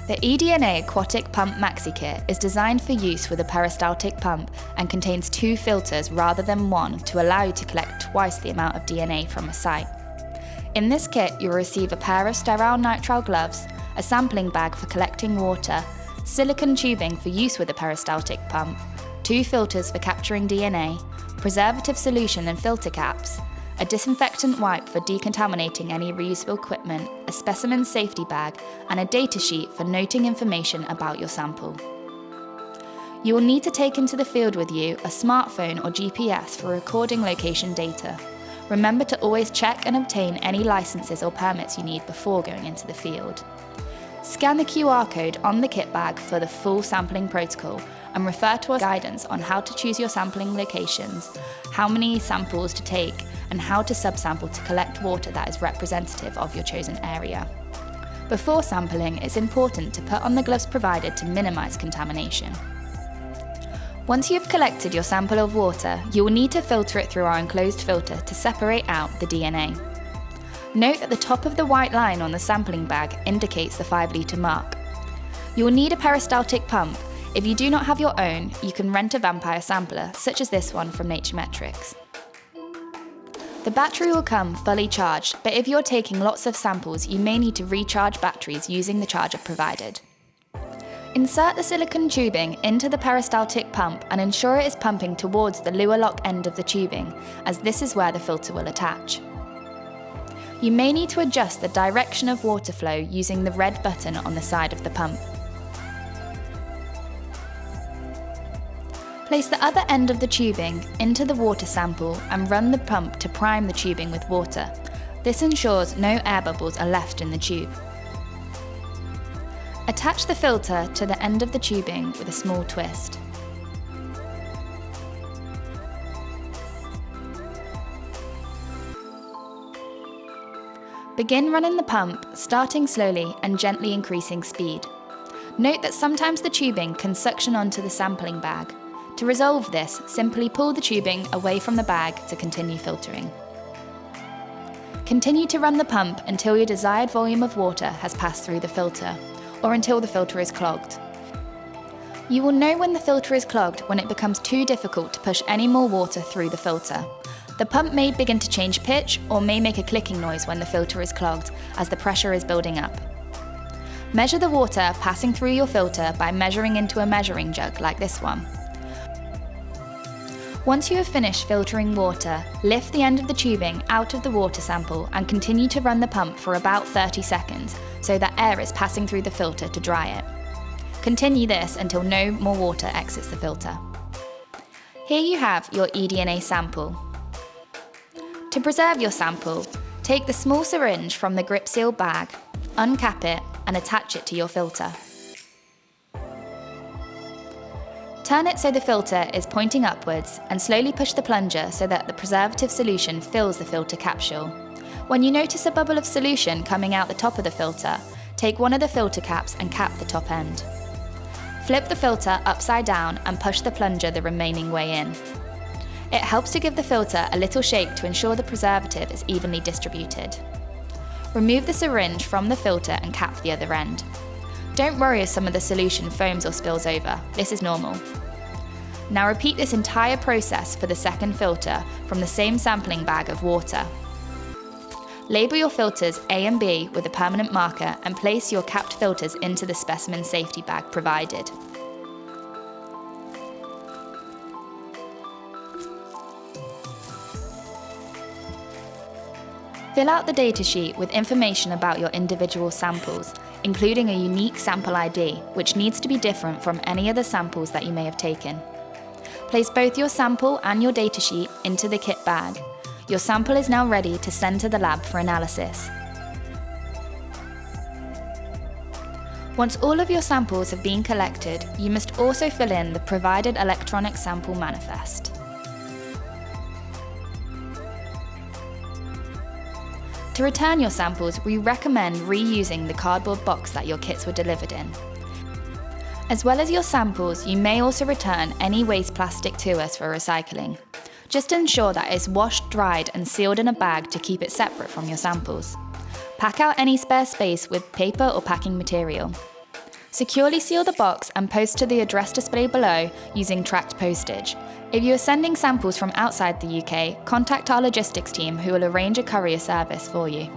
The eDNA Aquatic Maxi Kit is designed for use with a peristaltic pump and contains 2 filters rather than 1 to allow you to collect twice the amount of DNA from a site. In this kit, you'll receive a pair of sterile nitrile gloves, a sampling bag for collecting water, silicone tubing for use with a peristaltic pump, 2 filters for capturing DNA, preservative solution and filter caps, a disinfectant wipe for decontaminating any reusable equipment, a specimen safety bag, and a data sheet for noting information about your sample. You will need to take into the field with you a smartphone or GPS for recording location data. Remember to always check and obtain any licenses or permits you need before going into the field. Scan the QR code on the kit bag for the full sampling protocol and refer to our guidance on how to choose your sampling locations, how many samples to take, and how to subsample to collect water that is representative of your chosen area. Before sampling, it's important to put on the gloves provided to minimise contamination. Once you've collected your sample of water, you will need to filter it through our enclosed filter to separate out the DNA. Note that the top of the white line on the sampling bag indicates the 5-litre mark. You will need a peristaltic pump. If you do not have your own, you can rent a vampire sampler, such as this one from NatureMetrics. The battery will come fully charged, but if you're taking lots of samples, you may need to recharge batteries using the charger provided. Insert the silicone tubing into the peristaltic pump and ensure it is pumping towards the luer lock end of the tubing, as this is where the filter will attach. You may need to adjust the direction of water flow using the red button on the side of the pump. Place the other end of the tubing into the water sample and run the pump to prime the tubing with water. This ensures no air bubbles are left in the tube. Attach the filter to the end of the tubing with a small twist. Begin running the pump, starting slowly and gently increasing speed. Note that sometimes the tubing can suction onto the sampling bag. To resolve this, simply pull the tubing away from the bag to continue filtering. Continue to run the pump until your desired volume of water has passed through the filter, or until the filter is clogged. You will know when the filter is clogged when it becomes too difficult to push any more water through the filter. The pump may begin to change pitch or may make a clicking noise when the filter is clogged, as the pressure is building up. Measure the water passing through your filter by measuring into a measuring jug like this one. Once you have finished filtering water, lift the end of the tubing out of the water sample and continue to run the pump for about 30 seconds so that air is passing through the filter to dry it. Continue this until no more water exits the filter. Here you have your eDNA sample. To preserve your sample, take the small syringe from the grip seal bag, uncap it and attach it to your filter. Turn it so the filter is pointing upwards and slowly push the plunger so that the preservative solution fills the filter capsule. When you notice a bubble of solution coming out the top of the filter, take one of the filter caps and cap the top end. Flip the filter upside down and push the plunger the remaining way in. It helps to give the filter a little shake to ensure the preservative is evenly distributed. Remove the syringe from the filter and cap the other end. Don't worry if some of the solution foams or spills over, this is normal. Now repeat this entire process for the second filter from the same sampling bag of water. Label your filters A and B with a permanent marker and place your capped filters into the specimen safety bag provided. Fill out the datasheet with information about your individual samples, including a unique sample ID, which needs to be different from any other samples that you may have taken. Place both your sample and your datasheet into the kit bag. Your sample is now ready to send to the lab for analysis. Once all of your samples have been collected, you must also fill in the provided electronic sample manifest. To return your samples, we recommend reusing the cardboard box that your kits were delivered in. As well as your samples, you may also return any waste plastic to us for recycling. Just ensure that it's washed, dried and sealed in a bag to keep it separate from your samples. Pack out any spare space with paper or packing material. Securely seal the box and post to the address displayed below using tracked postage. If you are sending samples from outside the UK, contact our logistics team who will arrange a courier service for you.